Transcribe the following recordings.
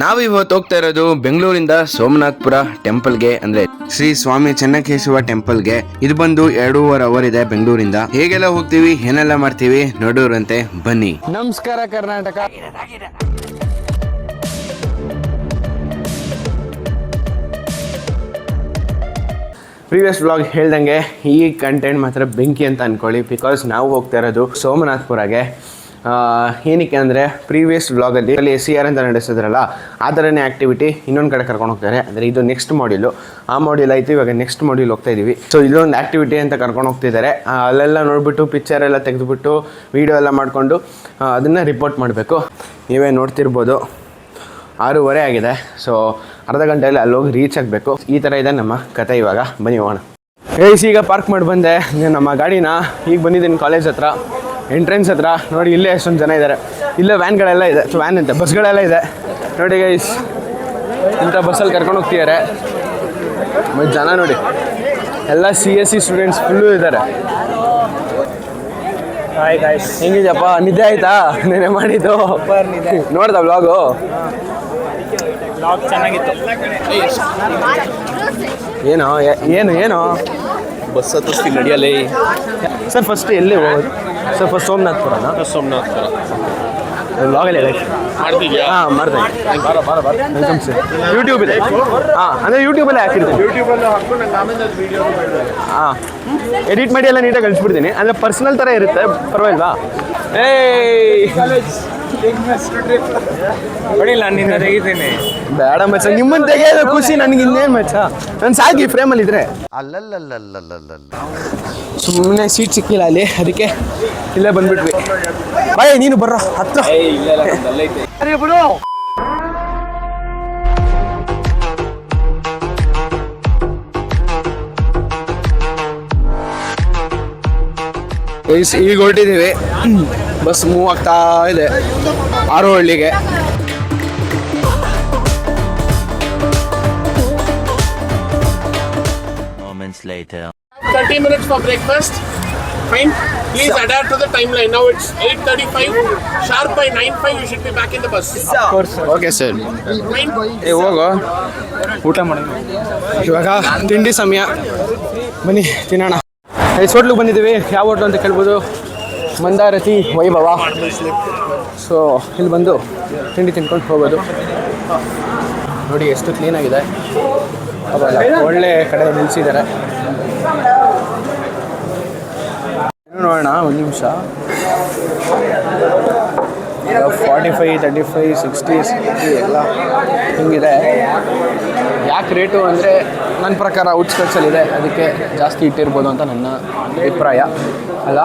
ನಾವಿವತ್ತು ಹೋಗ್ತಾ ಇರೋದು ಬೆಂಗಳೂರಿಂದ ಸೋಮನಾಥ್ಪುರ ಟೆಂಪಲ್ಗೆ, ಅಂದ್ರೆ ಶ್ರೀ ಸ್ವಾಮಿ ಚೆನ್ನಕೇಶವ ಟೆಂಪಲ್ಗೆ. ಇದು ಬಂದು 2.5 ಅವರ್ ಇದೆ ಬೆಂಗಳೂರಿಂದ. ಹೇಗೆಲ್ಲ ಹೋಗ್ತೀವಿ, ಏನೆಲ್ಲ ಮಾಡ್ತೀವಿ ನೋಡೋರಂತೆ, ಬನ್ನಿ. ನಮಸ್ಕಾರ ಕರ್ನಾಟಕ. ಪ್ರೀವಿಯಸ್ ವ್ಲಾಗ್ ಹೇಳ್ದಂಗೆ ಈ ಕಂಟೆಂಟ್ ಮಾತ್ರ ಬೆಂಕಿ ಅಂತ ಅಂದ್ಕೊಳ್ಳಿ. ಬಿಕಾಸ್ ನಾವು ಹೋಗ್ತಾ ಇರೋದು ಸೋಮನಾಥ್ಪುರಗೆ. ಏನಕ್ಕೆ ಅಂದರೆ ಪ್ರೀವಿಯಸ್ ವ್ಲಾಗಲ್ಲಿ ಅಲ್ಲಿ SCR ಅಂತ ನಡೆಸಿದ್ರಲ್ಲ, ಆ ಥರನೇ ಆ್ಯಕ್ಟಿವಿಟಿ ಇನ್ನೊಂದು ಕಡೆ ಕರ್ಕೊಂಡು ಹೋಗ್ತಾರೆ. ಅಂದರೆ ಇದು ನೆಕ್ಸ್ಟ್ ಮಾಡ್ಯೂಲು, ಆ ಮಾಡ್ಯೂಲ್ ಆಯಿತು, ಇವಾಗ ನೆಕ್ಸ್ಟ್ ಮಾಡ್ಯೂಲ್ ಹೋಗ್ತಾ ಇದ್ದೀವಿ. ಸೊ ಇಲ್ಲೊಂದು ಆ್ಯಕ್ಟಿವಿಟಿ ಅಂತ ಕರ್ಕೊಂಡು ಹೋಗ್ತಿದ್ದಾರೆ. ಅಲ್ಲೆಲ್ಲ ನೋಡಿಬಿಟ್ಟು ಪಿಕ್ಚರ್ ಎಲ್ಲ ತೆಗೆದುಬಿಟ್ಟು ವೀಡಿಯೋ ಎಲ್ಲ ಮಾಡಿಕೊಂಡು ಅದನ್ನು ರಿಪೋರ್ಟ್ ಮಾಡಬೇಕು. ನೀವೇ ನೋಡ್ತಿರ್ಬೋದು 6:30 ಆಗಿದೆ. ಸೊ ಅರ್ಧ ಗಂಟೆಯಲ್ಲಿ ಅಲ್ಲೋಗಿ ರೀಚ್ ಆಗಬೇಕು. ಈ ಥರ ಇದೆ ನಮ್ಮ ಕತೆ. ಇವಾಗ ಬನ್ನಿ ಹೋಗೋಣ. ಈಗ ಪಾರ್ಕ್ ಮಾಡಿ ಬಂದೆ ನಮ್ಮ ಗಾಡಿನ. ಈಗ ಬಂದಿದ್ದೀನಿ ಕಾಲೇಜ್ ಹತ್ರ, ಎಂಟ್ರೆನ್ಸ್ ಹತ್ರ. ನೋಡಿ ಇಲ್ಲೇ ಎಷ್ಟೊಂದು ಜನ ಇದ್ದಾರೆ. ಇಲ್ಲೇ ವ್ಯಾನ್ಗಳೆಲ್ಲ ಇದೆ, ವ್ಯಾನ್ ಅಂತೆ ಬಸ್ಗಳೆಲ್ಲ ಇದೆ ನೋಡಿ ಗೈಸ್. ಇಂಥ ಬಸ್ಸಲ್ಲಿ ಕರ್ಕೊಂಡು ಹೋಗ್ತಿದ್ದಾರೆ. ಮತ್ತು ಜನ ನೋಡಿ ಎಲ್ಲ CSE ಸ್ಟೂಡೆಂಟ್ಸ್ ಫುಲ್ಲು ಇದ್ದಾರೆ. ಹೆಂಗಿದೆಯಪ್ಪ, ನಿದ್ದೆ ಆಯ್ತಾ? ನೆನೆ ಮಾಡಿದ್ದು ನೋಡ್ದ ವ್ಲಾಗು? ಚೆನ್ನಾಗಿತ್ತು. ಏನೋ ಏನು ಏನು ಬಸ್ ಹತ್ತಿಸ್ತಿ ನಡಿಯಲಿ ಸರ್. ಫಸ್ಟ್ ಎಲ್ಲಿ ಹೋಗೋದು ಸರ್? ಫಸ್ಟ್ ಸೋಮನಾಥ್ಪುರನಾ? ಸೋಮನಾಥ್ಪುರ ವ್ಲಾಗಲ್ಲಿ ಹೇಳಿ. ಮಾಡ್ತಿದ್ಯಾ? ಹಾಂ ಮಾಡ್ತೀನಿ. Welcome sir. ಯೂಟ್ಯೂಬ್ ಇದೆ. ಹಾಂ ಅಂದರೆ ಯೂಟ್ಯೂಬಲ್ಲೇ ಹಾಕಿರ್ತೀನಿ. ಯೂಟ್ಯೂಬಲ್ಲಿ ಹಾಕ್ಕೊಂಡು ನಂಗೆ ಆಮೇಲೆ ವೀಡಿಯೋ ಹಾಂ ಎಡಿಟ್ ಮಾಡಿ ಎಲ್ಲ ನೀಟಾಗಿ ಕಳಿಸ್ಬಿಡ್ತೀನಿ. ಅಂದರೆ ಪರ್ಸ್ನಲ್ ಥರ ಇರುತ್ತೆ, ಪರವಾಗಿಲ್ವಾ? ಏಯ್ ಹೊಡಿಲ್ಲ, ನಿನ್ನ ತೆಗಿತೀನಿ. ಬೇಡ ಮಚ್ಚ, ನಿಮ್ಮನ್ನು ತೆಗೆಯೋದು ಖುಷಿ ನನಗೆ. ಇನ್ನೇನು ಮಚ್ಚ, ನಾನು ಸಾಕಿ ಫ್ರೇಮಲ್ಲಿ ಇದ್ರೆ. ಸುಮ್ಮನೆ ಸೀಟ್ ಸಿಕ್ಕಿಲ್ಲ ಅಲ್ಲಿ, ಅದಕ್ಕೆ ಇಲ್ಲೇ ಬಂದ್ಬಿಟ್ವಿ. ಬಾಯ್ ನೀನು ಬರ್ರ ಹತ್ರ. ಈಗ ಹೊರಟಿದ್ದೀವಿ. ಬಸ್ ಮೂವ್ ಆಗ್ತಾ ಇದೆ ಆರೋಹಳ್ಳಿಗೆ. Moments later. 30 minutes for breakfast. Fine. Please adapt to the timeline. Now it's 8:35. Sharp by 9:05 you should be back in the bus. Okay sir. Fine. ಹೋಗೋ, ಊಟ ಮಾಡೋಣ. ಇವಾಗ ತಿಂಡಿ ಸಮಯ, ಬನ್ನಿ ತಿನ್ನೋಣ. ಹೋಟ್ಲಿಗೆ ಬಂದಿದ್ದೀವಿ. ಯಾವ ಹೋಟ್ಲು ಅಂತ ಕೇಳ್ಬೋದು? ಮಂದಾರತಿ ವೈಭವ. ಸೊ ಇಲ್ಲಿ ಬಂದು ತಿಂಡಿ ತಿನ್ಕೊಂಡು ಹೋಗೋದು. ನೋಡಿ ಎಷ್ಟು ಕ್ಲೀನಾಗಿದೆ, ಒಳ್ಳೆ ಕಡೆ ನಿಲ್ಲಿಸಿದ್ದಾರೆ. ನೋಡೋಣ ಒಂದು ನಿಮಿಷ. 45, 35, 60, 60 ಎಲ್ಲ ಹಿಂಗಿದೆ. ಯಾಕೆ ರೇಟು ಅಂದರೆ ನನ್ನ ಪ್ರಕಾರ ಔಟ್ಸ್ಕಟ್ಸಲ್ಲಿದೆ, ಅದಕ್ಕೆ ಜಾಸ್ತಿ ಇಟ್ಟಿರ್ಬೋದು ಅಂತ ನನ್ನ ಅಭಿಪ್ರಾಯ ಅಲ್ಲ.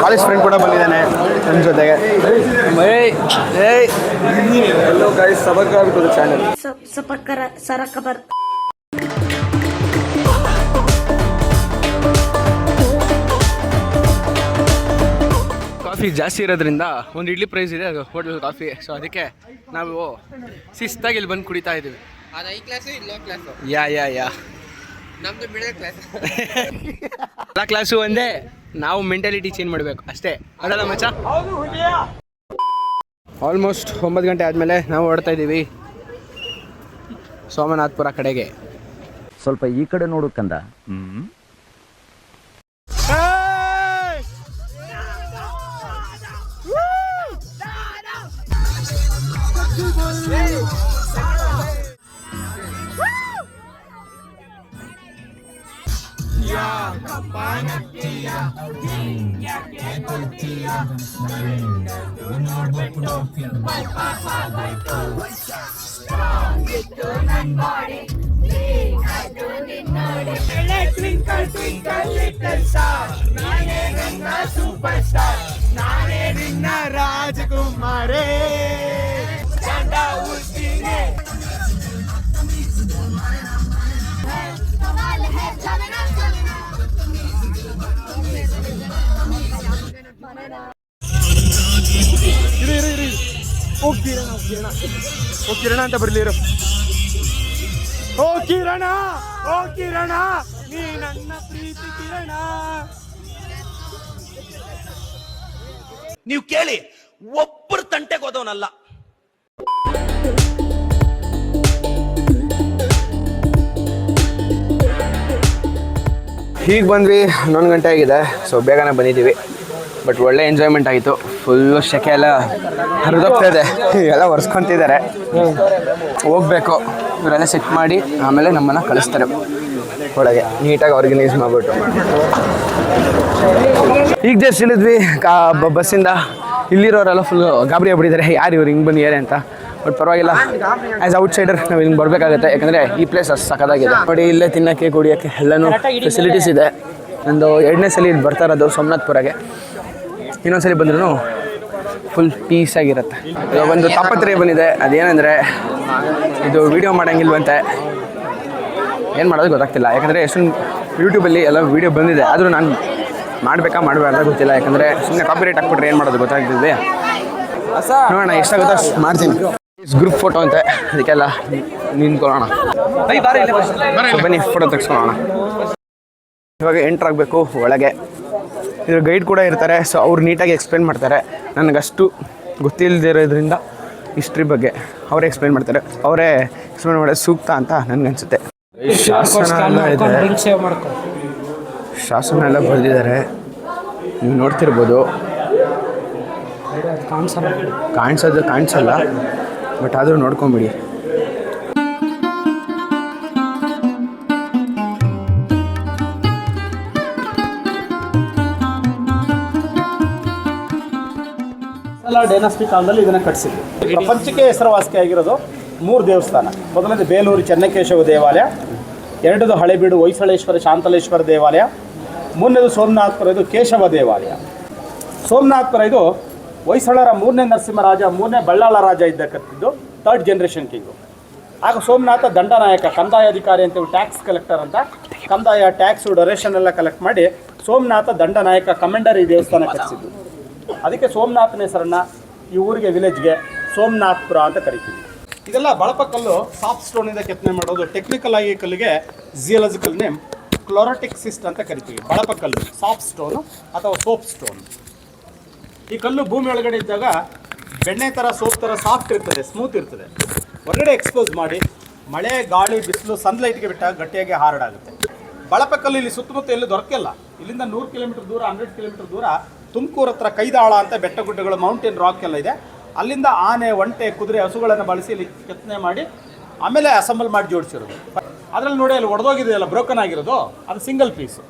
ಕಾಲೇಜ್ ಫ್ರೆಂಡ್ ಕೂಡ ಬಂದಿದ್ದಾನೆ ನನ್ನ ಜೊತೆಗೆ. Hello guys, subscribe to the channel. Coffee ಜಾಸ್ತಿ ಇರೋದ್ರಿಂದ ಒಂದು ಇಡ್ಲಿ ಪ್ರೈಸ್ ಇದೆ, ಅದು ಹೋಟೆಲ್ ಕಾಫಿ. ಸೊ ಅದಕ್ಕೆ ನಾವು ಶಿಸ್ತಾಗಿ ಇಲ್ಲಿ ಬಂದು ಕುಡಿತಾ ಇದ್ದೀವಿ. ಯಾ ನಮ್ದು ಮಿಡಲ್ ಕ್ಲಾಸ್. ಎಲ್ಲ ಕ್ಲಾಸು ಒಂದೇ, ನಾವು ಮೆಂಟಾಲಿಟಿ ಚೇಂಜ್ ಮಾಡಬೇಕು ಅಷ್ಟೇ, ಅದಲ್ಲ ಮಚ್ಚ? ಆಲ್ಮೋಸ್ಟ್ 9 ಗಂಟೆ ಆದಮೇಲೆ ನಾವು ಹೊರಡ್ತಾ ಇದ್ದೀವಿ ಸೋಮನಾಥ್ಪುರ ಕಡೆಗೆ. ಸ್ವಲ್ಪ ಈ ಕಡೆ ನೋಡು ಕಂದ. ರಾಜಕುಮಾರೇ ಕಿರಣ ಅಂತ ಬರ್ಲಿರು. ಓ ಕಿರಣ, ಓ ಕಿರಣ, ನೀ ನನ್ನ ಪ್ರೀತಿ ಕಿರಣ. ನೀವು ಕೇಳಿ, ಒಬ್ಬರು ತಂಟೆಗೆ ಹೋದವನಲ್ಲ. ಈಗ ಬಂದ್ವಿ 11 ಗಂಟೆ ಆಗಿದೆ. ಸೊ ಬೇಗನೆ ಬಂದಿದ್ದೀವಿ. ಬಟ್ ಒಳ್ಳೆ ಎಂಜಾಯ್ಮೆಂಟ್ ಆಯಿತು. ಫುಲ್ಲು ಸೆಕೆ ಎಲ್ಲ ಹರಿದೋಗ್ತಾ ಇದೆ. ಎಲ್ಲ ಒರೆಸ್ಕೊತಿದ್ದಾರೆ. ಹೋಗ್ಬೇಕು. ಇವರೆಲ್ಲ ಸೆಟ್ ಮಾಡಿ ಆಮೇಲೆ ನಮ್ಮನ್ನು ಕಳಿಸ್ತಾರೆ ಒಳಗೆ ನೀಟಾಗಿ ಆರ್ಗನೈಸ್ ಮಾಡಿಬಿಟ್ಟು. ಈಗ ಜಸ್ಟ್ ಇಳಿದ್ವಿ ಬಸ್ಸಿಂದ. ಇಲ್ಲಿರೋರೆಲ್ಲ ಫುಲ್ ಗಾಬರಿ ಆಗ್ಬಿಟ್ಟಿದ್ದಾರೆ, ಯಾರು ಇವ್ರು ಹಿಂಗೆ ಬಂದಿದ್ದಾರೆ ಅಂತ. ಬಟ್ ಪರವಾಗಿಲ್ಲ, ಆ್ಯಸ್ ಔಟ್ಸೈಡರ್ ನಾವು ಹಿಂಗೆ ಬರಬೇಕಾಗುತ್ತೆ. ಯಾಕಂದರೆ ಈ ಪ್ಲೇಸ್ ಅಷ್ಟು ಸಖತ್ತಾಗಿದೆ ನೋಡಿ. ಇಲ್ಲೇ ತಿನ್ನೋಕ್ಕೆ ಕುಡಿಯೋಕ್ಕೆ ಎಲ್ಲನೂ ಫೆಸಿಲಿಟೀಸ್ ಇದೆ. ನಂದು 2ನೇ ಸಲ ಇಲ್ಲಿ ಬರ್ತಾ ಇರೋದು ಸೋಮನಾಥ್ಪುರಗೆ. ಇನ್ನೊಂದ್ಸಲಿ ಬಂದ್ರೂ ಫುಲ್ ಪೀಸಾಗಿರುತ್ತೆ. ಇವಾಗ ಒಂದು ತಾಪತ್ರೆ ಬಂದಿದೆ. ಅದೇನೆಂದರೆ ಇದು ವೀಡಿಯೋ ಮಾಡೋಂಗಿಲ್ವಂತೆ. ಏನು ಮಾಡೋದು ಗೊತ್ತಾಗ್ತಿಲ್ಲ. ಯಾಕಂದರೆ ಎಷ್ಟೊಂದು ಯೂಟ್ಯೂಬಲ್ಲಿ ಎಲ್ಲ ವೀಡಿಯೋ ಬಂದಿದೆ. ಆದರೂ ನಾನು ಮಾಡಬೇಕಾ ಮಾಡಬಾರ್ದ ಗೊತ್ತಿಲ್ಲ. ಯಾಕಂದರೆ ಸುಮ್ಮನೆ ಕಾಪಿರೈಟ್ ಹಾಕ್ಬಿಟ್ರೆ ಏನು ಮಾಡೋದು ಗೊತ್ತಾಗ್ತಿದೆ. ನೋಡೋಣ ಎಷ್ಟಾಗುತ್ತೋ ಅಷ್ಟು ಮಾಡ್ತೀನಿ. ಗ್ರೂಪ್ ಫೋಟೋ ಅಂತೆ, ಅದಕ್ಕೆಲ್ಲ ನಿಂತ್ಕೊಳ್ಳೋಣ. ಬನ್ನಿ ಫೋಟೋ ತೆಗೆಸ್ಕೊಳ್ಳೋಣ. ಇವಾಗ ಎಂಟ್ರ್ ಆಗಬೇಕು ಒಳಗೆ. ಇದ್ರ ಗೈಡ್ ಕೂಡ ಇರ್ತಾರೆ. ಸೊ ಅವ್ರು ನೀಟಾಗಿ ಎಕ್ಸ್ಪ್ಲೇನ್ ಮಾಡ್ತಾರೆ. ನನಗಷ್ಟು ಗೊತ್ತಿಲ್ಲದಿರೋದ್ರಿಂದ ಹಿಸ್ಟ್ರಿ ಬಗ್ಗೆ ಅವರೇ ಎಕ್ಸ್ಪ್ಲೇನ್ ಮಾಡ್ತಾರೆ. ಅವರೇ ಎಕ್ಸ್ಪ್ಲೇನ್ ಮಾಡೋದು ಸೂಕ್ತ ಅಂತ ನನಗನ್ಸುತ್ತೆ. ಶಾಸನ ಎಲ್ಲ ಇದೆ, ಶಾಸನ ಎಲ್ಲ ಬರೆದಿದ್ದಾರೆ. ನೀವು ನೋಡ್ತಿರ್ಬೋದು. ಕಾಣಿಸಲ್ಲ ಬಟ್ ಆದರೂ ನೋಡ್ಕೊಂಬಿಡಿ. ಡೈನಾಸ್ಟಿ ಕಾಲದಲ್ಲಿ ಇದನ್ನು ಕಟ್ಟಿಸಿದ್ರು. ಪ್ರಪಂಚಕ್ಕೆ ಹೆಸರುವಾಸಿ ಆಗಿರೋದು 3 ದೇವಸ್ಥಾನ. ಮೊದಲನೇದು ಬೇಲೂರು ಚೆನ್ನಕೇಶವ ದೇವಾಲಯ, 2ದು ಹಳೆಬೀಡು ಹೊಯ್ಸಳೇಶ್ವರ ಶಾಂತಲೇಶ್ವರ ದೇವಾಲಯ, 3ನೇದು ಸೋಮನಾಥ್ಪುರ ಇದು ಕೇಶವ ದೇವಾಲಯ. ಸೋಮನಾಥ್ಪುರ ಇದು ಹೊಯ್ಸಳರ 3ನೇ ನರಸಿಂಹರಾಜ, 3ನೇ ಬಳ್ಳಾಳ ರಾಜ ಇದ್ದ ಕಟ್ಟಿದ್ದು, 3rd ಜನರೇಷನ್ ಕಿಂಗು. ಆಗ ಸೋಮನಾಥ ದಂಡನಾಯಕ, ಕಂದಾಯ ಅಧಿಕಾರಿ ಅಂತೇಳಿ ಟ್ಯಾಕ್ಸ್ ಕಲೆಕ್ಟರ್ ಅಂತ ಕಂದಾಯ ಟ್ಯಾಕ್ಸು ಡೊನೇಷನ್ ಎಲ್ಲ ಕಲೆಕ್ಟ್ ಮಾಡಿ ಸೋಮನಾಥ ದಂಡನಾಯಕ ಕಮೆಂಡರ್ ಈ ದೇವಸ್ಥಾನ ಕಟ್ಟಿಸಿದ್ದು. ಅದಕ್ಕೆ ಸೋಮನಾಥನ ಹೆಸರನ್ನು ಈ ಊರಿಗೆ ವಿಲೇಜ್ಗೆ ಸೋಮನಾಥ್ಪುರ ಅಂತ ಕರಿತೀವಿ. ಇದೆಲ್ಲ ಬಳಪಕಲ್ಲು ಸಾಫ್ಟ್ ಸ್ಟೋನಿಂದ ಕೆತ್ತನೆ ಮಾಡೋದು. ಟೆಕ್ನಿಕಲ್ ಆಗಿ ಕಲ್ಲಿಗೆ ಜಿಯಾಲಜಿಕಲ್ ನೇಮ್ ಕ್ಲೋರೋಟಿಕ್ ಸಿಸ್ಟ್ ಅಂತ ಕರಿತೀವಿ. ಬಳಪಕಲ್ಲು ಸಾಫ್ಟ್ ಸ್ಟೋನು ಅಥವಾ ಸೋಪ್ ಸ್ಟೋನ್. ಈ ಕಲ್ಲು ಭೂಮಿ ಒಳಗಡೆ ಇದ್ದಾಗ ಬೆಣ್ಣೆ ಥರ ಸೋಪ್ ಥರ ಸಾಫ್ಟ್ ಇರ್ತದೆ, ಸ್ಮೂತ್ ಇರ್ತದೆ. ಹೊರಗಡೆ ಎಕ್ಸ್ಪೋಸ್ ಮಾಡಿ ಮಳೆ ಗಾಳಿ ಬಿಸಿಲು ಸನ್ಲೈಟ್ಗೆ ಬಿಟ್ಟಾಗ ಗಟ್ಟಿಯಾಗಿ ಹಾರಡಾಗುತ್ತೆ. ಬಳಪಕಲ್ಲು ಇಲ್ಲಿ ಸುತ್ತಮುತ್ತ ಎಲ್ಲೂ ದೊರಕಿಲ್ಲ. ಇಲ್ಲಿಂದ 100 ಕಿಲೋಮೀಟರ್ ದೂರ, 100 ಕಿಲೋಮೀಟರ್ ದೂರ ತುಮಕೂರು ಹತ್ರ ಕೈದಾಳ ಅಂತ ಬೆಟ್ಟ ಗುಡ್ಡಗಳು, ಮೌಂಟೇನ್ ರಾಕ್ ಎಲ್ಲ ಇದೆ. ಅಲ್ಲಿಂದ ಆನೆ, ಒಂಟೆ, ಕುದುರೆ, ಹಸುಗಳನ್ನು ಬಳಸಿ ಇಲ್ಲಿ ಕೆತ್ತನೆ ಮಾಡಿ ಆಮೇಲೆ ಅಸೆಂಬಲ್ ಮಾಡಿ ಜೋಡಿಸಿರೋದು. ಅದರಲ್ಲಿ ನೋಡಿ ಅಲ್ಲಿ ಒಡೆದೋಗಿದೆಯಲ್ಲ, ಬ್ರೋಕನ್ ಆಗಿರೋದು, ಅದು ಸಿಂಗಲ್ ಪೀಸು.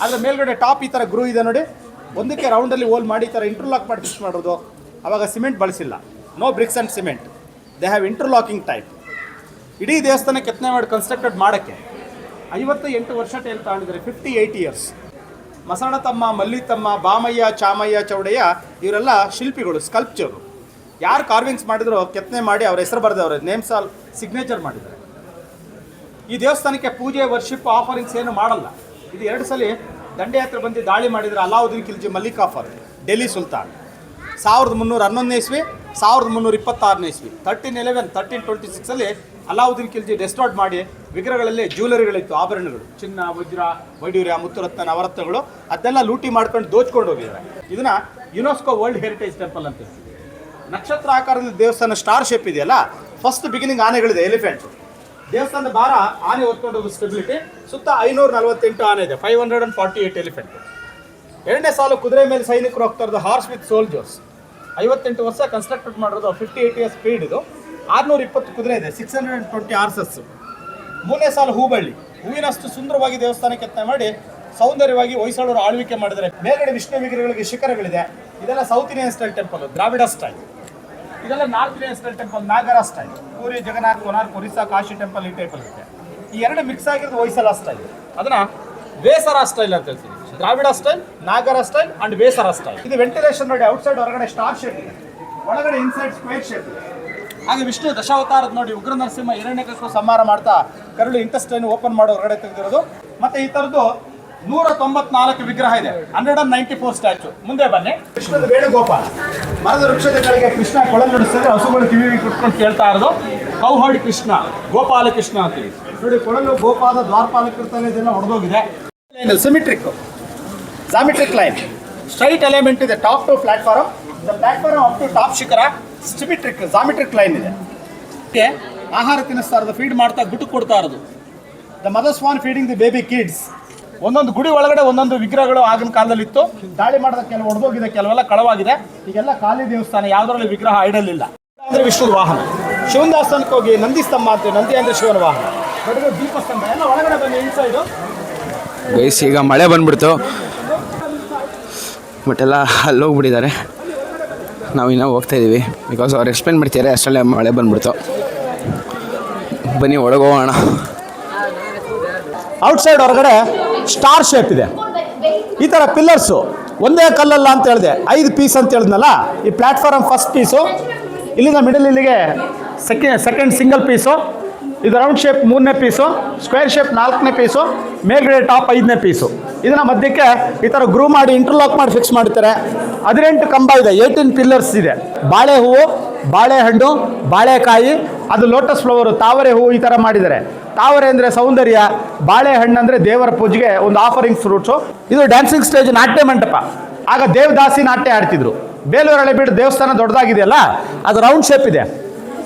ಅದರ ಮೇಲ್ಗಡೆ ಟಾಪ್ ಈ ಥರ ಗ್ರೂ ಇದೆ ನೋಡಿ. ಒಂದಕ್ಕೆ ರೌಂಡಲ್ಲಿ ಹೋಲ್ ಮಾಡಿ ಈ ಥರ ಇಂಟರ್ಲಾಕ್ ಮಾಡಿ ಫಿಕ್ಸ್ ಮಾಡೋದು. ಆವಾಗ ಸಿಮೆಂಟ್ ಬಳಸಿಲ್ಲ, no bricks and cement, they have interlocking type. ಇಡೀ ದೇವಸ್ಥಾನ ಕೆತ್ತನೆ ಮಾಡಿ ಕನ್ಸ್ಟ್ರಕ್ಟೆಡ್ ಮಾಡೋಕ್ಕೆ 58 ವರ್ಷ ಟೈಮ್ ತಗೊಂಡಿದ್ದಾರೆ, 58 ಇಯರ್ಸ್. ಮಸಣ ತಮ್ಮ, ಮಲ್ಲಿತಮ್ಮ, ಬಾಮಯ್ಯ, ಚಾಮಯ್ಯ, ಚೌಡಯ್ಯ ಇವರೆಲ್ಲ ಶಿಲ್ಪಿಗಳು, ಸ್ಕಲ್ಪ್ಚರು. ಯಾರು ಕಾರ್ವಿಂಗ್ಸ್ ಮಾಡಿದ್ರು ಕೆತ್ತನೆ ಮಾಡಿ ಅವ್ರ ಹೆಸರು ಬರೆದವ್ರೆ, ನೇಮ್ಸ್ ಆಲ್ ಸಿಗ್ನೇಚರ್ ಮಾಡಿದ್ದಾರೆ. ಈ ದೇವಸ್ಥಾನಕ್ಕೆ ಪೂಜೆ, ವರ್ಷಿಪ್, ಆಫರಿಂಗ್ಸ್ ಏನು ಮಾಡಲ್ಲ. ಇದು 2 ಸಲ ದಂಡಯಾತ್ರೆ ಬಂದು ದಾಳಿ ಮಾಡಿದರೆ ಅಲಾವುದ್ದೀನ್ ಖಿಲ್ಜಿ, ಮಲ್ಲಿಕ್ ಕಾಫರ್, ಡೆಲ್ಲಿ ಸುಲ್ತಾನ್. 1311 ಇಸ್ವಿ, 1326 ಇಸ್ವಿ, 1311, 1326 ಅಲಾವುದ್ದೀನ್ ಖಿಲ್ಜಿ ಡೆಸ್ಟ್ರಾಯ್ಡ್ ಮಾಡಿ ವಿಗ್ರಹಗಳಲ್ಲಿ ಜ್ಯುವೆಲರಿಗಳಿತ್ತು, ಆಭರಣಗಳು, ಚಿನ್ನ, ವಜ್ರ, ವೈಡೂರ್ಯ, ಮುತ್ತುರತ್ನ, ನವರತ್ನಗಳು ಅದನ್ನೆಲ್ಲ ಲೂಟಿ ಮಾಡ್ಕೊಂಡು ದೋಚ್ಕೊಂಡು ಹೋಗಿದ್ದಾರೆ. ಇದನ್ನು ಯುನೆಸ್ಕೋ ವರ್ಲ್ಡ್ ಹೆರಿಟೇಜ್ ಟೆಂಪಲ್ ಅಂತ ಹೇಳ್ತೀವಿ. ನಕ್ಷತ್ರ ಆಕಾರದಲ್ಲಿ ದೇವಸ್ಥಾನ ಸ್ಟಾರ್ ಶೇಪ್ ಇದೆಯಲ್ಲ, ಫಸ್ಟ್ ಬಿಗಿನಿಂಗ್ ಆನೆಗಳಿದೆ, ಎಲಿಫೆಂಟ್. ದೇವಸ್ಥಾನದ ಭಾರ ಆನೆ ಹೊತ್ಕೊಂಡು ಹೋಗೋ ಸ್ಟೆಬಿಲಿಟಿ. ಸುತ್ತ 548 ಆನೆ ಇದೆ, 548 ಎಲಿಫೆಂಟ್. 2ನೇ ಸಾಲು ಕುದುರೆ ಮೇಲೆ ಸೈನಿಕರು ಹೋಗ್ತಾ ಇರೋದು, ಹಾರ್ಸ್ ವಿತ್ ಸೋಲ್ಜರ್ಸ್. 58 ವರ್ಷ ಕನ್ಸ್ಟ್ರಕ್ಟೆಡ್ ಮಾಡಿರೋದು, 58 ಇಯರ್ಸ್ ಸ್ಪೀಡ್ ಇದು. 620 ಕುದುರೆ ಇದೆ, 620 ಹಾರ್ಸಸ್. 3ನೇ ಸಾಲು ಹೂಬಳ್ಳಿ, ಹೂವಿನಷ್ಟು ಸುಂದರವಾಗಿ ದೇವಸ್ಥಾನ ಕೆತ್ತನೆ ಮಾಡಿ ಸೌಂದರ್ಯವಾಗಿ ಹೊಯ್ಸಳರು ಆಳ್ವಿಕೆ ಮಾಡಿದರೆ. ಮೇಲ್ಗಡೆ ವಿಷ್ಣು ವಿಗ್ರಹಗಳಿಗೆ ಶಿಖರಗಳಿದೆ. ಇದೆಲ್ಲ ಸೌತ್ ಇಂಡಿಯನ್ ಸ್ಟೈಲ್ ಟೆಂಪಲ್, ದ್ರಾವಿಡ ಸ್ಟೈಲ್. ಇದೆಲ್ಲ ನಾರ್ತ್ ಇಂಡಿಯನ್ ಸ್ಟೈಲ್ ಟೆಂಪಲ್, ನಾಗರ ಸ್ಟೈಲ್. ಪೂರಿ, ಜಗನ್ನಾಥ್, ಕೊನಾರ್ಕ್, ಒರಿಸ್ಸಾ, ಕಾಶಿ ಟೆಂಪಲ್ ಈ ಟೈಪಲ್ಲಿ ಇದೆ. ಈ 2 ಮಿಕ್ಸ್ ಆಗಿರೋದು ಹೊಯ್ಸಳ ಸ್ಟೈಲ್. ಅದನ್ನ ಬೇಸರ ಸ್ಟೈಲ್ ಅಂತ ಹೇಳ್ತೀವಿ. ದ್ರಾವಿಡ ಸ್ಟೈಲ್, ನಾಗರ ಸ್ಟೈಲ್ ಅಂಡ್ ಬೇಸರ ಸ್ಟೈಲ್. ಇದು ವೆಂಟಿಲೇಷನ್ ನೋಡಿ, ಔಟ್ಸೈಡ್ ಹೊರಗಡೆ ಸ್ಟಾರ್ ಶೇಪ್ ಇದೆ, ಒಳಗಡೆ ಇನ್ಸೈಡ್ ಸ್ಕ್ವೇರ್ ಶೇಪ್ ಇದೆ. ಹಾಗೆ ವಿಷ್ಣು ದಶಾವತಾರದ ನೋಡಿ, ಉಗ್ರ ನರಸಿಂಹ ಹಿರಣ್ಯಕಶಿಪು ಸಂಹಾರ ಮಾಡ್ತಾ ಕರಳು ಇಂಟೆಸ್ಟೈನ್ ಓಪನ್ ಮಾಡಿ ಹೊರಗಡೆ ತೆಗೆದಿರೋದು. ಮತ್ತೆ ಈ ಥರದ್ದು 194 ವಿಗ್ರಹ ಇದೆ, 194 ಸ್ಟ್ಯಾಚು. ಮುಂದೆ ಬನ್ನಿ. ಕೃಷ್ಣದ ವೇಣುಗೋಪಾಲ, ಮರದ ವೃಕ್ಷದ ಕೆಳಗೆ ಕೃಷ್ಣ ಕೊಳಲು ನುಡಿಸಿದ್ರೆ ಹಸುಗಳು ಕಿವಿ ಕುಟ್ಕೊಂಡು ಕೇಳ್ತಾ ಇರೋದು ಕೌಹಡಿ ಕೃಷ್ಣ, ಗೋಪಾಲ ಕೃಷ್ಣ ಅಂತೀವಿ ನೋಡಿ. ಕೊಳಲು, ಗೋಪಾಲ, ದ್ವಾರಪಾಲ ಕೀರ್ತನೆ ಇದೆಲ್ಲ ಹೊಡೆದೋಗಿದೆ. Symmetric, geometric line, straight element ಇದೆ, top to platform, platform up to top ಶಿಖರ. ಸಿಮಿಟ್ರಿಕ್, ಜಾಮಿಟ್ರಿಕ್ ಲೈನ್ ಇದೆ. ಆಹಾರ ತಿನ್ನಿಸ್ತಾ ಇರೋದು, ಫೀಡ್ ಮಾಡ್ತಾ ಗುಟ್ಟು ಕೊಡ್ತಾ ಇರೋದು. The mother swan feeding the baby kids. ಒಂದೊಂದು ಗುಡಿ ಒಳಗಡೆ ಒಂದೊಂದು ವಿಗ್ರಹಗಳು ಆಗಿನ ಕಾಲದಲ್ಲಿ ಇತ್ತು. ದಾಳಿ ಮಾಡಿದ ಕೆಲವು ಒಡೆದೋಗಿದೆ, ಕೆಲವೆಲ್ಲ ಕಳವಾಗಿದೆ. ಈಗೆಲ್ಲ ಖಾಲಿ ದೇವಸ್ಥಾನ, ಯಾವುದರಲ್ಲಿ ವಿಗ್ರಹ ಐಡಲ್ ಇಲ್ಲ. ಅಂದರೆ ವಿಷ್ಣುದ ವಾಹನ. ಶಿವನ ದೇವಸ್ಥಾನಕ್ಕೆ ಹೋಗಿ ನಂದಿ ಸ್ತಂಭ ಅಂತೀವಿ, ನಂದಿ ಅಂದರೆ ಶಿವನ ವಾಹನ. ದೊಡ್ಡ ದೀಪಸ್ತಂಭ ಎಲ್ಲ ಒಳಗಡೆ ಬನ್ನಿ ಇನ್ಸೈಡು. ಗೈಸ್ ಈಗ ಮಳೆ ಬಂದ್ಬಿಡ್ತು, ಬಟ್ ಎಲ್ಲ ಅಲ್ಲಿ ಹೋಗ್ಬಿಟ್ಟಿದ್ದಾರೆ. ನಾವು ಇನ್ನೂ ಹೋಗ್ತಾ ಇದ್ದೀವಿ ಬಿಕಾಸ್ ಅವ್ರು ಎಕ್ಸ್ಪ್ಲೇನ್ ಮಾಡ್ತಿದ್ದಾರೆ, ಅಷ್ಟರಲ್ಲೇ ಮಳೆ ಬಂದ್ಬಿಡ್ತು. ಬನ್ನಿ ಒಳಗೋಗೋಣ. ಔಟ್ಸೈಡ್ ಹೊರಗಡೆ ಸ್ಟಾರ್ ಶೇಪ್ ಇದೆ. ಈ ಥರ ಪಿಲ್ಲರ್ಸು ಒಂದೇ ಕಲ್ಲಲ್ಲ ಅಂತ ಹೇಳಿದೆ, 5 ಪೀಸ್ ಅಂತ ಹೇಳಿದ್ನಲ್ಲ. ಈ ಪ್ಲ್ಯಾಟ್ಫಾರ್ಮ್ ಫಸ್ಟ್ ಪೀಸು, ಇಲ್ಲಿಂದ ಮಿಡಲ್ ಇಲ್ಲಿಗೆ ಸೆಕೆಂಡ್ ಸಿಂಗಲ್ ಪೀಸು, ಇದು ರೌಂಡ್ ಶೇಪ್ 3ನೇ ಪೀಸು, ಸ್ಕ್ವೇರ್ ಶೇಪ್ 4ನೇ ಪೀಸು, ಮೇಲ್ಗಡೆ ಟಾಪ್ 5ನೇ ಪೀಸು. ಇದನ್ನು ಮಧ್ಯಕ್ಕೆ ಈ ಥರ ಗ್ರೂ ಮಾಡಿ ಇಂಟರ್ಲಾಕ್ ಮಾಡಿ ಫಿಕ್ಸ್ ಮಾಡ್ತಾರೆ. 18 ಕಂಬ ಇದೆ, 18 ಪಿಲ್ಲರ್ಸ್ ಇದೆ. ಬಾಳೆ ಹೂವು, ಬಾಳೆಹಣ್ಣು, ಬಾಳೆಕಾಯಿ, ಅದು ಲೋಟಸ್ ಫ್ಲವರು, ತಾವರೆ ಹೂವು ಈ ಥರ ಮಾಡಿದ್ದಾರೆ. ತಾವರೆ ಅಂದರೆ ಸೌಂದರ್ಯ, ಬಾಳೆಹಣ್ಣು ಅಂದರೆ ದೇವರ ಪೂಜೆಗೆ ಒಂದು ಆಫರಿಂಗ್ ಫ್ರೂಟ್ಸು. ಇದು ಡ್ಯಾನ್ಸಿಂಗ್ ಸ್ಟೇಜ್, ನಾಟ್ಯ ಮಂಟಪ. ಆಗ ದೇವದಾಸಿ ನಾಟ್ಯ ಆಡ್ತಿದ್ರು. ಬೇಲೂರು ಹಳೆಬೀಡು ದೇವಸ್ಥಾನ ದೊಡ್ಡದಾಗಿದೆಯಲ್ಲ, ಅದು ರೌಂಡ್ ಶೇಪ್ ಇದೆ.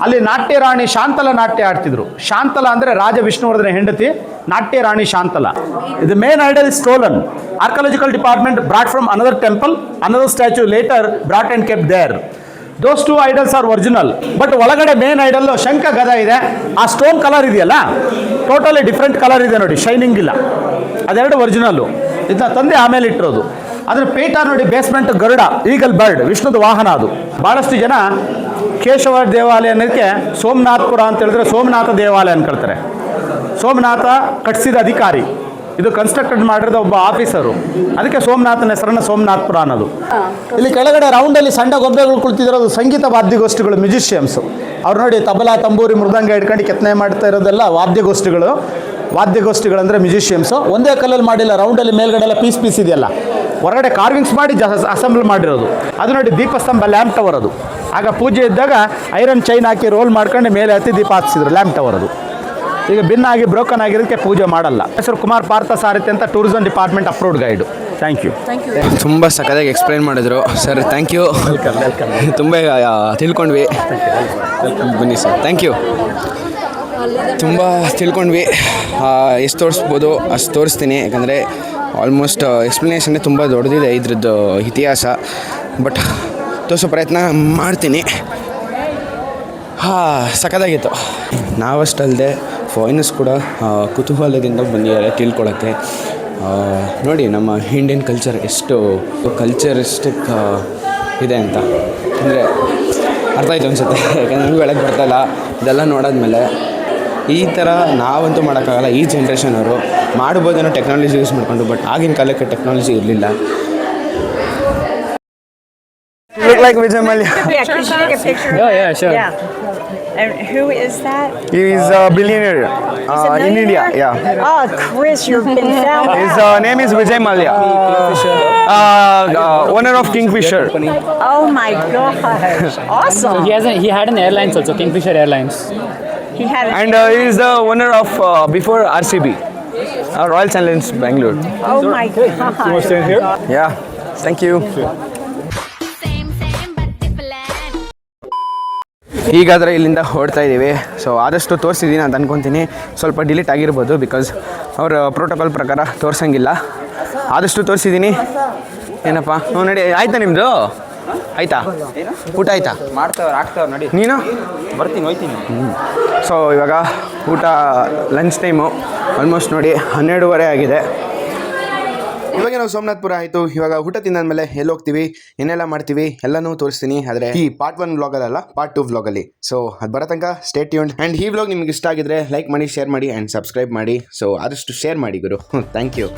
ಅಲ್ಲಿ ನಾಟ್ಯ ರಾಣಿ ಶಾಂತಲ ನಾಟ್ಯ ಆಡ್ತಿದ್ರು. ಶಾಂತಲ ಅಂದರೆ ರಾಜ ವಿಷ್ಣುವರ್ಧನ ಹೆಂಡತಿ, ನಾಟ್ಯ ರಾಣಿ ಶಾಂತಲ. ಇದು main idol is stolen. Archaeological department brought from another temple, another statue later brought and kept there. Those 2 idols are original. But ಒಳಗಡೆ ಮೇನ್ ಐಡಲ್ ಶಂಖ ಗದ ಇದೆ. ಆ ಸ್ಟೋನ್ ಕಲರ್ ಇದೆಯಲ್ಲ, ಟೋಟಲಿ ಡಿಫ್ರೆಂಟ್ ಕಲರ್ ಇದೆ ನೋಡಿ, ಶೈನಿಂಗ್ ಇಲ್ಲ. ಅದೆರಡು ಒರಿಜಿನಲ್ಲು. ಇದನ್ನ ತಂದೆ ಆಮೇಲೆ ಇಟ್ಟಿರೋದು. ಅದರ ಪೇಟ ನೋಡಿ, ಬೇಸ್ಮೆಂಟ್ ಗರುಡ, ಈಗಲ್ ಬರ್ಡ್, ವಿಷ್ಣುದ ವಾಹನ. ಅದು ಭಾಳಷ್ಟು ಜನ ಕೇಶವ ದೇವಾಲಯ ಅನ್ನೋದಕ್ಕೆ ಸೋಮನಾಥಪುರ ಅಂತ ಹೇಳಿದ್ರೆ ಸೋಮನಾಥ ದೇವಾಲಯ ಅನ್ಕೊಳ್ತಾರೆ. ಸೋಮನಾಥ ಕಟ್ಟಿಸಿದ ಅಧಿಕಾರಿ, ಇದು ಕನ್ಸ್ಟ್ರಕ್ಟೆಡ್ ಮಾಡಿರೋದು ಒಬ್ಬ ಆಫೀಸರು, ಅದಕ್ಕೆ ಸೋಮನಾಥನ ಹೆಸರನ್ನು ಸೋಮನಾಥಪುರ ಅನ್ನೋದು. ಇಲ್ಲಿ ಕೆಳಗಡೆ ರೌಂಡಲ್ಲಿ ಸಣ್ಣ ಗೊಂಬೆಗಳು ಕುಳಿತಿರೋದು ಸಂಗೀತ ವಾದ್ಯಗೋಷ್ಠಿಗಳು, ಮ್ಯೂಸಿಷಿಯನ್ಸು. ಅವ್ರು ನೋಡಿ ತಬಲಾ, ತಂಬೂರಿ, ಮೃದಂಗ ಹಿಡ್ಕೊಂಡು ಕೆತ್ತನೆ ಮಾಡ್ತಾ ಇರೋದೆಲ್ಲ ವಾದ್ಯಗೋಷ್ಠಿಗಳಂದರೆ ಮ್ಯೂಸಿಷಿಯನ್ಸು. ಒಂದೇ ಕಲ್ಲಲ್ಲಿ ಮಾಡಿಲ್ಲ, ರೌಂಡಲ್ಲಿ ಮೇಲ್ಗಡೆ ಎಲ್ಲ ಪೀಸ್ ಇದೆಯಲ್ಲ, ಹೊರಗಡೆ ಕಾರ್ವಿಂಗ್ಸ್ ಮಾಡಿ ಅಸೆಂಬಲ್ ಮಾಡಿರೋದು. ಅದು ನೋಡಿ ದೀಪಸ್ತಂಭ, ಲ್ಯಾಂಪ್ ಟವರ್. ಅದು ಆಗ ಪೂಜೆ ಇದ್ದಾಗ ಐರನ್ ಚೈನ್ ಹಾಕಿ ರೋಲ್ ಮಾಡ್ಕೊಂಡು ಮೇಲೆ ಹತ್ತಿ ದೀಪ ಹಚ್ಚಿದ್ರು, ಲ್ಯಾಂಪ್ ಟವರ್. ಅದು ಈಗ ಭಿನ್ನಾಗಿ ಬ್ರೋಕನ್ ಆಗಿರೋದಕ್ಕೆ ಪೂಜೆ ಮಾಡಲ್ಲ. ಹೆಸರು ಕುಮಾರ್ ಪಾರ್ಥ ಸಾರಥಿ ಅಂತ, tourism department approved guide. Thank you. ತುಂಬ ಸಖತ್ತಾಗಿ ಎಕ್ಸ್ಪ್ಲೈನ್ ಮಾಡಿದ್ರು ಸರ್, ಥ್ಯಾಂಕ್ ಯು. ತುಂಬ ತಿಳ್ಕೊಂಡ್ವಿ. ಬನ್ನಿ ಸರ್, ಥ್ಯಾಂಕ್ ಯು. ತುಂಬ ತಿಳ್ಕೊಂಡ್ವಿ. ಎಷ್ಟು ತೋರಿಸ್ಬೋದು ಅಷ್ಟು ತೋರಿಸ್ತೀನಿ, ಯಾಕಂದರೆ ಆಲ್ಮೋಸ್ಟ್ ಎಕ್ಸ್ಪ್ಲನೇಷನ್ನೇ ತುಂಬ ದೊಡ್ಡದಿದೆ ಇದ್ರದ್ದು ಇತಿಹಾಸ. ಬಟ್ ತೋರಿಸೋ ಪ್ರಯತ್ನ ಮಾಡ್ತೀನಿ. ಸಖತ್ತಾಗಿತ್ತು. ನಾವಷ್ಟಲ್ಲದೆ ಫಾರಿನರ್ಸ್ ಕೂಡ ಕುತೂಹಲದಿಂದ ಬಂದಿದ್ದಾರೆ ತಿಳ್ಕೊಳ್ಳೋಕ್ಕೆ. ನೋಡಿ ನಮ್ಮ ಇಂಡಿಯನ್ ಕಲ್ಚರ್ ಎಷ್ಟು ಕಲ್ಚರಿಸ್ಟಿಕ್ ಇದೆ ಅಂತ, ಅಂದರೆ ಅರ್ಥ ಆಯಿತು ಅನಿಸುತ್ತೆ. ಯಾಕಂದರೆ ನಮಗೂ ಹೇಳಕ್ಕೆ ಬರ್ತಾಯಿಲ್ಲ. ಇದೆಲ್ಲ ನೋಡಾದ್ಮೇಲೆ ಈ ಥರ ನಾವಂತೂ ಮಾಡೋಕ್ಕಾಗಲ್ಲ. ಈ ಜನ್ರೇಷನವರು ಮಾಡ್ಬೋದೇನೋ ಟೆಕ್ನಾಲಜಿ ಯೂಸ್ ಮಾಡಿಕೊಂಡು, ಬಟ್ ಆಗಿನ ಕಾಲಕ್ಕೆ ಟೆಕ್ನಾಲಜಿ ಇರಲಿಲ್ಲ. Look like Vijay Mallya. Yeah, could you take a picture? Yeah, sure. Yeah. And who is that? He is a billionaire in India. Yeah. Oh, Chris, you've been found His out. name is Vijay Mallya. Owner of Kingfisher. Oh my gosh, awesome. He had an airlines also, Kingfisher Airlines. He had a And he is the owner of before RCB, Royal Challenge Bangalore. oh my gosh. Yeah. Thank you. ಹೀಗಾದರೆ ಇಲ್ಲಿಂದ ಹೊರಡ್ತಾ ಇದ್ದೀವಿ. So ಆದಷ್ಟು ತೋರಿಸಿದ್ದೀನಿ ಅಂತ ಅಂದ್ಕೊತೀನಿ. ಸ್ವಲ್ಪ delete ಆಗಿರ್ಬೋದು, because ಅವರ ಪ್ರೋಟೋಕಾಲ್ ಪ್ರಕಾರ ತೋರಿಸಂಗಿಲ್ಲ. ಆದಷ್ಟು ತೋರಿಸಿದ್ದೀನಿ. ಏನಪ್ಪ ನಡಿ, ಆಯಿತಾ ನಿಮ್ಮದು? ಆಯಿತಾ ಊಟ? ಆಯಿತಾ? ಆಗ್ತಾವ್ರು ನೋಡಿ. ನೀನು? ಬರ್ತೀನಿ, ಹೋಯ್ತೀನಿ. ಸೊ ಇವಾಗ ಊಟ ಲಂಚ್ ಟೈಮು ಆಲ್ಮೋಸ್ಟ್ ನೋಡಿ 12:30 ಆಗಿದೆ. ಇವಾಗ ನಾವು ಸೋಮನಾಥಪುರ ಆಯಿತು. ಇವಾಗ ಊಟ ತಿಂದಾದ್ಮೇಲೆ ಎಲ್ಲಿ ಹೋಗ್ತೀವಿ, ಏನೆಲ್ಲ ಮಾಡ್ತೀವಿ ಎಲ್ಲನೂ ತೋರಿಸ್ತೀನಿ. ಆದರೆ ಈ ಪಾರ್ಟ್ 1 ವ್ಲಾಗಲ್ಲ, ಪಾರ್ಟ್ 2 ವ್ಲಾಗಲ್ಲಿ. ಸೊ ಅದು ಬರೋ ತನಕ ಸ್ಟೇ ಟ್ಯೂನ್ಡ್. ಆ್ಯಂಡ್ ಈ ವ್ಲಾಗ್ ನಿಮ್ಗೆ ಇಷ್ಟ ಆಗಿದ್ರೆ ಲೈಕ್ ಮಾಡಿ, ಶೇರ್ ಮಾಡಿ ಆ್ಯಂಡ್ ಸಬ್ಸ್ಕ್ರೈಬ್ ಮಾಡಿ. ಸೊ ಆದಷ್ಟು ಶೇರ್ ಮಾಡಿ ಗುರು. Thank you.